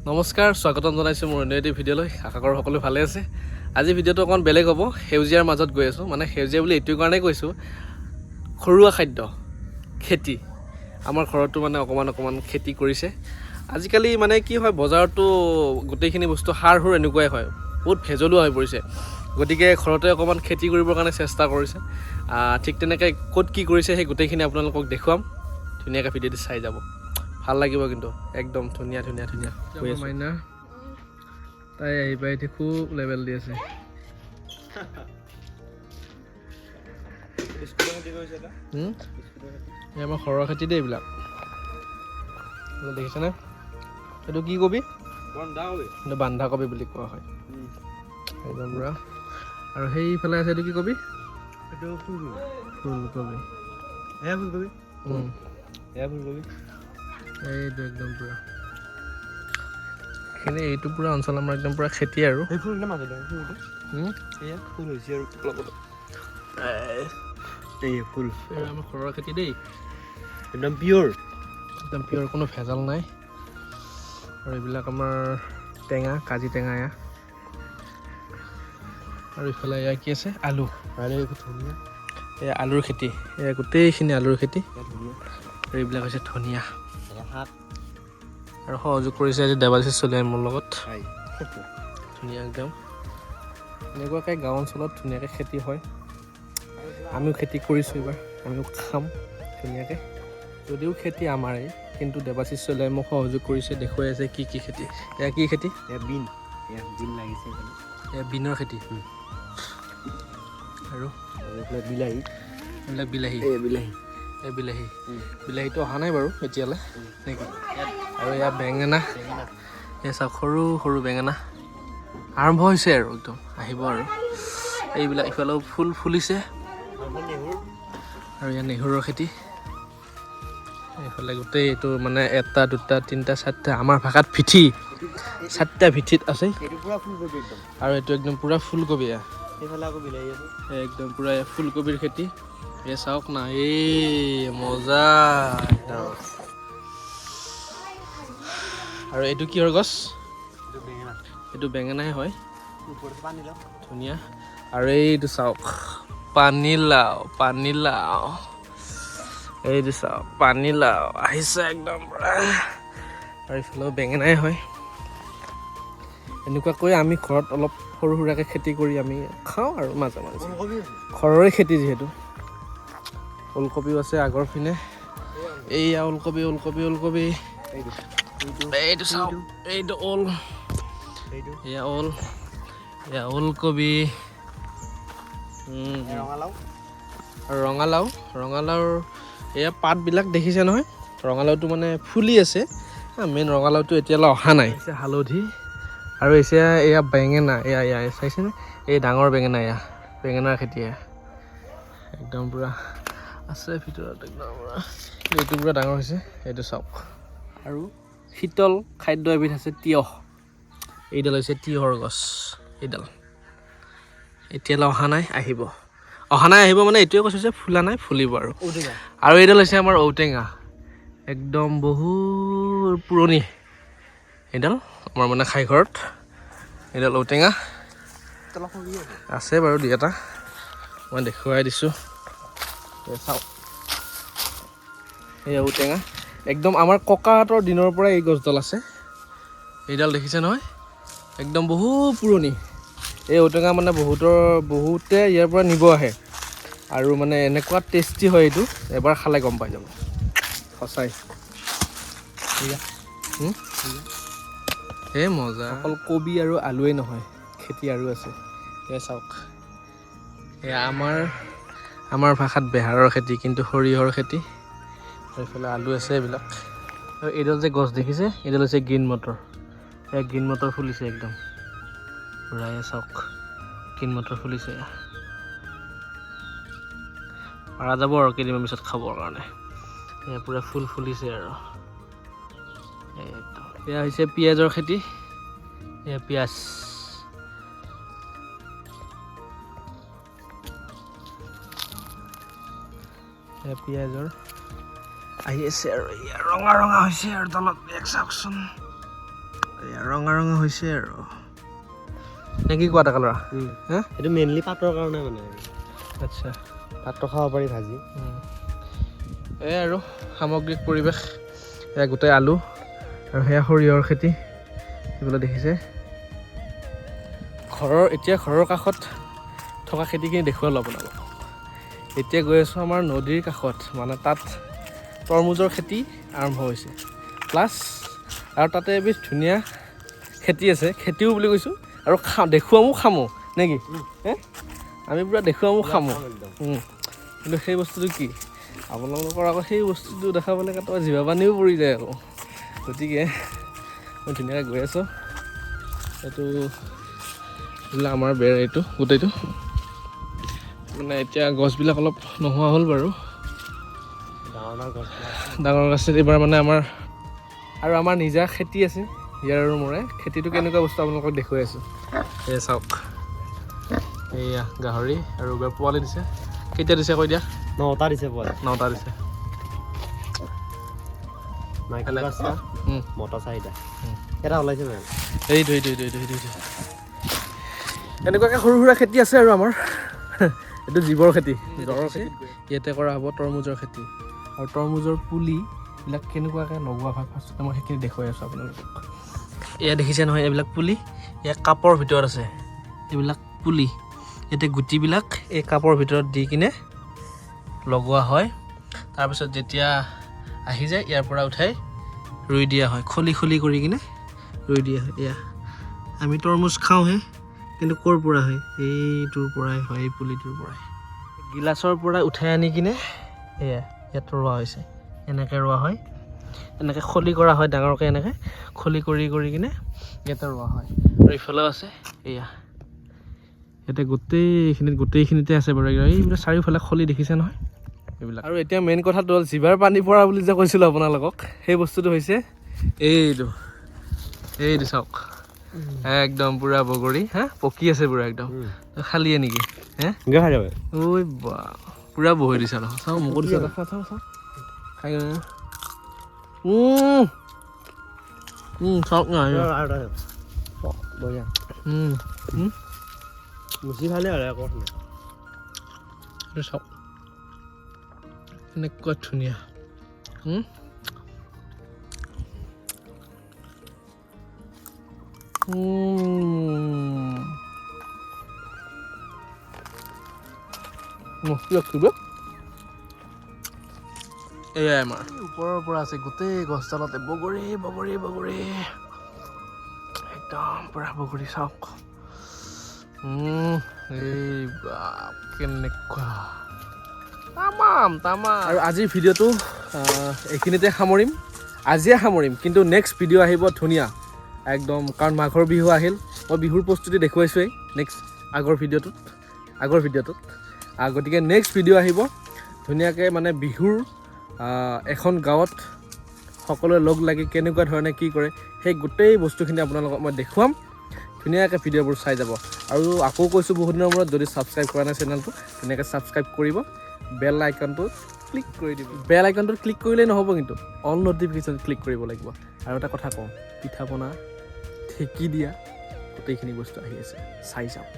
নমস্কাৰ, স্বাগতম জনাইছোঁ মোৰ অন্য এটি ভিডিঅ'লৈ। আশা কৰোঁ সকলো ভালে আছে। আজি ভিডিঅ'টো অকণ বেলেগ হ'ব, সেউজীয়াৰ মাজত গৈ আছোঁ। মানে সেউজীয়া বুলি এইটো কাৰণেই কৈছোঁ, ঘৰুৱা খাদ্য, খেতি। আমাৰ ঘৰতো মানে অকণমান খেতি কৰিছে। আজিকালি মানে কি হয়, বজাৰতো গোটেইখিনি বস্তু সাৰ সুৰ এনেকুৱাই হয়, বহুত ভেজলোৱা হৈ পৰিছে। গতিকে ঘৰতে অকণমান খেতি কৰিবৰ কাৰণে চেষ্টা কৰিছে। ঠিক তেনেকৈ ক'ত কি কৰিছে সেই গোটেইখিনি আপোনালোকক দেখুৱাম। ধুনীয়াকৈ ভিডিঅ'টো চাই যাব, ভাল লাগিব কিন্তু। একদম ধুনীয়া মাইনা তাই আহি পাই এতিয়া খুব লেভেল দি আছে। আমাৰ ঘৰৰ খেতি দেই এইবিলাক, দেখিছেনে? এইটো কি কবি? এইটো বন্ধাকবি বুলি কোৱা হয় একদম পুৰা। আৰু সেইফালে আছে, এইটো কি কবি? ফুলকবি। এইটো একদম পুৰা এইটো পুৰা অঞ্চল আমাৰ একদম পুৰা খেতি আৰু ফুল আমাৰ ঘৰৰ খেতি দেই, একদম পিয়'ৰ, কোনো ভেজাল নাই। আৰু এইবিলাক আমাৰ টেঙা, কাজি টেঙা এয়া। আৰু ইফালে এয়া কি আছে? আলু। এয়া আলুৰ খেতি, এয়া গোটেইখিনি আলুৰ খেতি। আৰু এইবিলাক হৈছে ধনিয়া। আৰু সহযোগ কৰিছে আজি দেৱাশিষ চলিয়াই মোৰ লগত। ধুনীয়া একদম এনেকুৱাকৈ গাঁও অঞ্চলত ধুনীয়াকৈ খেতি হয়। আমিও খেতি কৰিছোঁ এইবাৰ, আমিও খাম ধুনীয়াকৈ। যদিও খেতি আমাৰেই, কিন্তু দেৱাশিষ চলিয়াই মোক সহযোগ কৰিছে, দেখুৱাই আছে কি কি খেতি। এয়া কি খেতি? বিন লাগিছে, এয়া বিনৰ খেতি। আৰু বিলাহী, এইবিলাক বিলাহী, এই বিলাহীটো অহা নাই বাৰু এতিয়ালৈ নেকি? আৰু এয়া বেঙেনা, এয়া চাওক সৰু সৰু বেঙেনা আৰম্ভ হৈছে আৰু একদম আহিব। আৰু এইবিলাক ইফালেও ফুল ফুলিছে। আৰু ইয়াত নেহুৰৰ খেতি। এইফালে গোটেই এইটো মানে 1, 2, 3, 4, আমাৰ ভাষাত ভিঠি, 4টা ভিঠিত আছে। আৰু এইটো একদম পুৰা ফুলকবি, একদম পুৰা ফুলকবিৰ খেতি। এই চাওক না, এই মজা একদম। আৰু এইটো কিহৰ গছ? এইটো বেঙেনাই হয়, ধুনীয়া। আৰু এইটো চাওক পানীলাও, এইটো চাওক পানীলাও আহিছে একদম পুৰা। আৰু এইফালেও বেঙেনাই হয়। এনেকুৱাকৈ আমি ঘৰত অলপ সৰু সুৰাকৈ খেতি কৰি আমি খাওঁ আৰু মাজে মাজে, ঘৰৰে খেতি যিহেতু। ওলকবিও আছে আগৰ পিনে, এইয়া ওলকবি। এইটো চাওক, এইটো এয়া ওলকবি। আৰু ৰঙালাওৰ এয়া পাতবিলাক দেখিছে নহয়? ৰঙালাওটো মানে ফুলি আছে, মেইন ৰঙালাওটো এতিয়ালৈ অহা নাই। হালধি আৰু এয়া বেঙেনা, এয়া চাইছেনে? এই ডাঙৰ বেঙেনা, এয়া বেঙেনাৰ খেতি একদম পুৰা আছে ভিতৰত একদম পুৰা। এইটো পুৰা ডাঙৰ হৈছে, এইটো চাওক। আৰু শীতল খাদ্য এবিধ আছে, তিয়ঁহ। এইডাল হৈছে তিয়ঁহৰ গছ, এইডাল এতিয়ালৈ অহা নাই, আহিব মানে এইটোৱে কৈছোঁ যে ফুলা নাই, ফুলিব। আৰু এইডাল হৈছে আমাৰ ঔটেঙা, একদম বহুত পুৰণি এইডাল আমাৰ মানে খাই ঘৰত। এইডাল ঔটেঙা আছে বাৰু দুই এটা, মই দেখুৱাই দিছোঁ। চাওক, এই ঔটেঙা একদম আমাৰ ককাহঁতৰ দিনৰ পৰা এই গছডাল আছে। এইডাল দেখিছে নহয়? একদম বহুত পুৰণি। এই ঔটেঙা মানে বহুতে ইয়াৰ পৰা নিব আহে। আৰু মানে এনেকুৱা টেষ্টি হয়, এইটো এবাৰ খালে গম পাই যাব, সঁচাই। এই মজা। অকল কবি আৰু আলুৱেই নহয়, খেতি আৰু আছে। এয়া চাওক, এয়া আমাৰ ভাষাত বেহাৰৰ খেতি, কিন্তু সৰিয়হৰ খেতি। এইফালে আলু আছে এইবিলাক। আৰু এইডাল যে গছ দেখিছে, এইডাল হৈছে গ্ৰীণ মটৰ। এয়া গ্ৰীণ মটৰ ফুলিছে একদম পুৰা, চাওক গ্ৰীণ মটৰ ফুলিছে। পাৰা যাব আৰু কেইদিনমান পিছত খাবৰ কাৰণে। এয়া পুৰা ফুল ফুলিছে আৰু একদম। এয়া হৈছে পিঁয়াজৰ খেতি, এয়া পিঁয়াজ। এয়া পিঁয়াজৰ আহি আছে আৰু এয়া ৰঙা হৈছে আৰু তলত চাওকচোন, ৰঙা ৰঙা হৈছে আৰু নে কি কোৱা কালাৰ হা এইটো মেইনলি পাতৰ কাৰণে মানে আচ্ছা পাতটো খাব পাৰি ভাজি এই আৰু সামগ্ৰিক পৰিৱেশ এয়া গোটেই আলু আৰু সেয়া সৰিয়হৰ খেতি এইবিলাক দেখিছে ঘৰৰ কাষত থকা খেতিখিনি দেখুৱালোঁ আপোনালোকক এতিয়া গৈ আছোঁ আমাৰ নদীৰ কাষত মানে তাত তৰমুজৰ খেতি আৰম্ভ হৈছে প্লাছ আৰু তাতে এবিধ ধুনীয়া খেতি আছে খেতিও বুলি কৈছোঁ আৰু দেখুৱামো খামো নে কি আমি পূৰা দেখুৱামো খামো কিন্তু সেই বস্তুটো কি আপোনালোকৰ আকৌ সেই বস্তুটো দেখা পালে কেতিয়াবা জিভা পানীও পৰি যায় আকৌ গতিকে মই ধুনীয়াকৈ গৈ আছোঁ এইটো আমাৰ বেৰ এইটো গোটেইটো মানে এতিয়া গছবিলাক অলপ নোহোৱা হ'ল বাৰু ডাঙৰ গছ এইবাৰ মানে আমাৰ নিজা খেতি আছে ইয়াৰ আৰু মোৰে খেতিটো কেনেকুৱা বস্তু আপোনালোকক দেখুৱাই আছোঁ এয়া চাওক এয়া গাহৰি আৰু এইবাৰ পোৱালি দিছে কেতিয়া দিছে কৈ দিয়া 9টা দিছে পোৱালি 9টা দিছে মাইকী বাচ্চা মতা 4টা এটা ওলাইছে মানে এইটো এনেকুৱাকৈ সৰু সুৰা খেতি আছে আৰু আমাৰ এইটো জীৱৰ খেতি ইয়াতে কৰা হ'ব তৰমুজৰ খেতি আৰু তৰমুজৰ পুলিবিলাক কেনেকুৱাকৈ লগোৱা হয় ফাৰ্ষ্টতে মই সেইখিনি দেখুৱাই আছোঁ আপোনালোকক এয়া দেখিছে নহয় এইবিলাক পুলি এয়া কাপৰ ভিতৰত আছে এইবিলাক পুলি ইয়াতে গুটিবিলাক এই কাপৰ ভিতৰত দি কিনে লগোৱা হয় তাৰপিছত যেতিয়া আহি যায় ইয়াৰ পৰা উঠাই ৰুই দিয়া হয় খলি কৰি কিনে ৰুই দিয়া হয় এয়া আমি তৰমুজ খাওঁহে কিন্তু ক'ৰ পৰা হয় এইটোৰ পৰাই হয় এই পুলিটোৰ পৰাই গিলাচৰ পৰা উঠাই আনি কিনে এয়া ইয়াত ৰোৱা হৈছে এনেকৈ ৰোৱা হয় এনেকৈ খলি কৰা হয় ডাঙৰকৈ এনেকৈ খলি কৰি কিনে ইয়াতে ৰোৱা হয় আৰু ইফালেও আছে এয়া ইয়াতে গোটেইখিনিতে আছে বাৰু এইবিলাক চাৰিওফালে খলি দেখিছে নহয় এইবিলাক আৰু এতিয়া মেইন কথাটো হ'ল জিভাৰ পানী পৰা বুলি যে কৈছিলোঁ আপোনালোকক সেই বস্তুটো হৈছে এইটো চাওক একদম পুৰা বগৰী হা পকি আছে পুৰা একদম খালিয়ে নেকি হে ঐ বা পুৰা বহি দিছা নহয় চাওঁ মোকো দিছা চাওঁ খাই চাওক নাই মুচি ভালে আৰু একো চাওক এনেকুৱা ধুনীয়া এয়াই আমাৰ ওপৰৰ পৰা আছে গোটেই গছডালতে বগৰী একদম পুৰা বগৰী চাওক এই কেনেকুৱা তামাম আৰু আজিৰ ভিডিঅ'টো এইখিনিতে আজিয়ে সামৰিম কিন্তু নেক্সট ভিডিঅ' আহিব ধুনীয়া একদম কাৰণ মাঘৰ বিহু আহিল মই বিহুৰ প্ৰস্তুতি দেখুৱাইছোৱেই নেক্সট আগৰ ভিডিঅ'টোত গতিকে নেক্সট ভিডিঅ' আহিব ধুনীয়াকৈ মানে বিহুৰ এখন গাঁৱত সকলোৱে লগ লাগি কেনেকুৱা ধৰণে কি কৰে সেই গোটেই বস্তুখিনি আপোনালোকক মই দেখুৱাম ধুনীয়াকৈ ভিডিঅ'বোৰ চাই যাব আৰু আকৌ কৈছোঁ বহুত দিনৰ মূৰত যদি ছাবস্ক্ৰাইব কৰা নাই চেনেলটো ধুনীয়াকৈ ছাবস্ক্ৰাইব কৰিব বেল আইকনটোত ক্লিক কৰি দিব বেল আইকনটোত ক্লিক কৰিলেই নহ'ব কিন্তু অল ন'টিফিকেশ্যন ক্লিক কৰিব লাগিব আৰু এটা কথা কওঁ পিঠা পনা ঢেঁকী দিয়া গোটেইখিনি বস্তু আহি আছে চাই যাওক